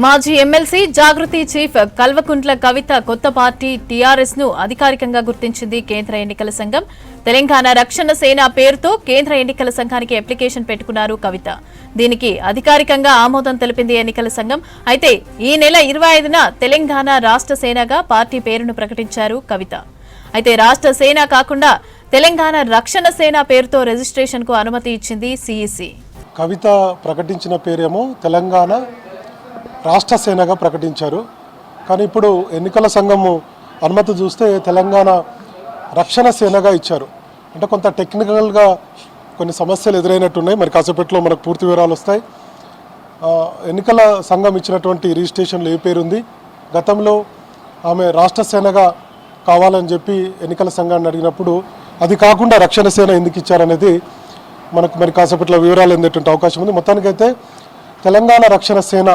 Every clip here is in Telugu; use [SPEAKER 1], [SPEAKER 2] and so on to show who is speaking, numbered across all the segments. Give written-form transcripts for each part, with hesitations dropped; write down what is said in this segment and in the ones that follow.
[SPEAKER 1] మాజీ ఎమ్మెల్సీ జాగృతి చీఫ్ కల్వకుంట్ల కవిత కొత్త పార్టీ టీఆర్ఎస్ ను అధికారికంగా గుర్తించింది కేంద్ర ఎన్నికల సంఘం. తెలంగాణ రక్షణ సేన పేరుతో కేంద్ర ఎన్నికల సంఘానికి అప్లికేషన్ పెట్టుకున్నారు కవిత. దీనికి అధికారికంగా ఆమోదం తెలిపింది ఎన్నికల సంఘం. అయితే ఈ నెల 25న తెలంగాణ రాష్ట్ర సేనగా పార్టీ పేరును ప్రకటించారు కవిత. అయితే రాష్ట్ర సేన కాకుండా తెలంగాణ రక్షణ సేన పేరుతో రిజిస్ట్రేషన్ కు అనుమతి ఇచ్చింది సిఇసి.
[SPEAKER 2] కవిత ప్రకటించిన పేరేమో తెలంగాణ రాష్ట్ర సేనగా ప్రకటించారు. కానీ ఇప్పుడు ఎన్నికల సంఘము అనుమతి చూస్తే తెలంగాణ రక్షణ సేనగా ఇచ్చారు. అంటే కొంత టెక్నికల్గా కొన్ని సమస్యలు ఎదురైనట్టున్నాయి. మరి కాసేపట్లో మనకు పూర్తి వివరాలు వస్తాయి. ఎన్నికల సంఘం ఇచ్చినటువంటి రిజిస్ట్రేషన్లో ఏ పేరుంది, గతంలో ఆమె రాష్ట్ర సేనగా కావాలని చెప్పి ఎన్నికల సంఘాన్ని అడిగినప్పుడు అది కాకుండా రక్షణ సేన ఎందుకు ఇచ్చారనేది మనకు మరి కాసేపట్లో వివరాలు అందేటువంటి అవకాశం ఉంది. మొత్తానికైతే తెలంగాణ రక్షణ సేన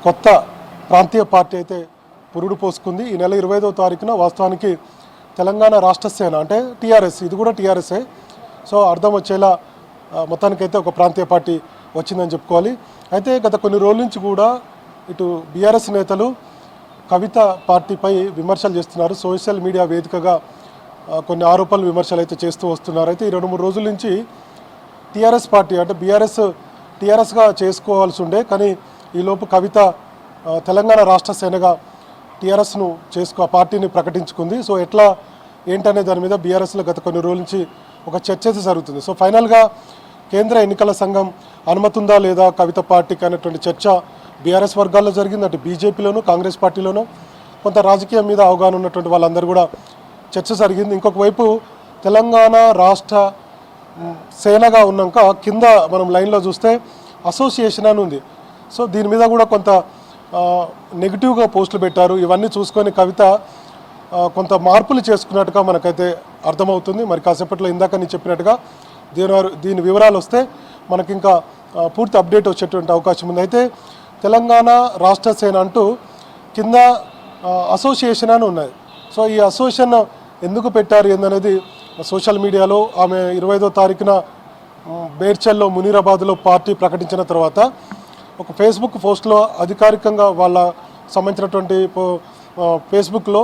[SPEAKER 2] కొత్త ప్రాంతీయ పార్టీ అయితే పురుడు పోసుకుంది. ఈ నెల 25వ తారీఖున వాస్తవానికి తెలంగాణ రాష్ట్ర సేన అంటే టీఆర్ఎస్, ఇది కూడా టీఆర్ఎస్ఏ. సో అర్థం వచ్చేలా మొత్తానికైతే ఒక ప్రాంతీయ పార్టీ వచ్చిందని చెప్పుకోవాలి. అయితే గత కొన్ని రోజుల నుంచి కూడా ఇటు బీఆర్ఎస్ నేతలు కవిత పార్టీపై విమర్శలు చేస్తున్నారు. సోషల్ మీడియా వేదికగా కొన్ని ఆరోపణలు విమర్శలు అయితే చేస్తూ వస్తున్నారు. అయితే ఈ 2-3 రోజుల నుంచి టీఆర్ఎస్ పార్టీ అంటే టీఆర్ఎస్గా చేసుకోవాల్సి ఉండే, కానీ ఈలోపు కవిత తెలంగాణ రాష్ట్ర సేనగా టీఆర్ఎస్ను పార్టీని ప్రకటించుకుంది. సో ఎట్లా ఏంటనే దాని మీద బీఆర్ఎస్లో గత కొన్ని రోజుల నుంచి ఒక చర్చ అయితే జరుగుతుంది. సో ఫైనల్గా కేంద్ర ఎన్నికల సంఘం అనుమతి ఉందా లేదా కవిత పార్టీకి అనేటువంటి చర్చ బీఆర్ఎస్ వర్గాల్లో జరిగింది. అటు బీజేపీలోను కాంగ్రెస్ పార్టీలోనూ కొంత రాజకీయం మీద అవగాహన ఉన్నటువంటి వాళ్ళందరూ కూడా చర్చ జరిగింది. ఇంకొక వైపు తెలంగాణ రాష్ట్ర సేనగా ఉన్నాక కింద మనం లైన్లో చూస్తే అసోసియేషన్ అని ఉంది. సో దీని మీద కూడా కొంత నెగిటివ్గా పోస్టులు పెట్టారు. ఇవన్నీ చూసుకొని కవిత కొంత మార్పులు చేసుకున్నట్టుగా మనకైతే అర్థమవుతుంది. మరి కాసేపట్లో ఇందాక నేను చెప్పినట్టుగా దీని వివరాలు వస్తే మనకి ఇంకా పూర్తి అప్డేట్ వచ్చేటువంటి అవకాశం ఉంది. అయితే తెలంగాణ రాష్ట్ర సేన అంటూ కింద అసోసియేషన్ అని ఉన్నది. సో ఈ అసోసియేషన్ ఎందుకు పెట్టారు ఏందనేది సోషల్ మీడియాలో ఆమె 25వ తారీఖున బేర్చల్లో మునీరాబాద్లో పార్టీ ప్రకటించిన తర్వాత ఒక ఫేస్బుక్ పోస్ట్లో అధికారికంగా వాళ్ళ సంబంధించినటువంటి ఫేస్బుక్లో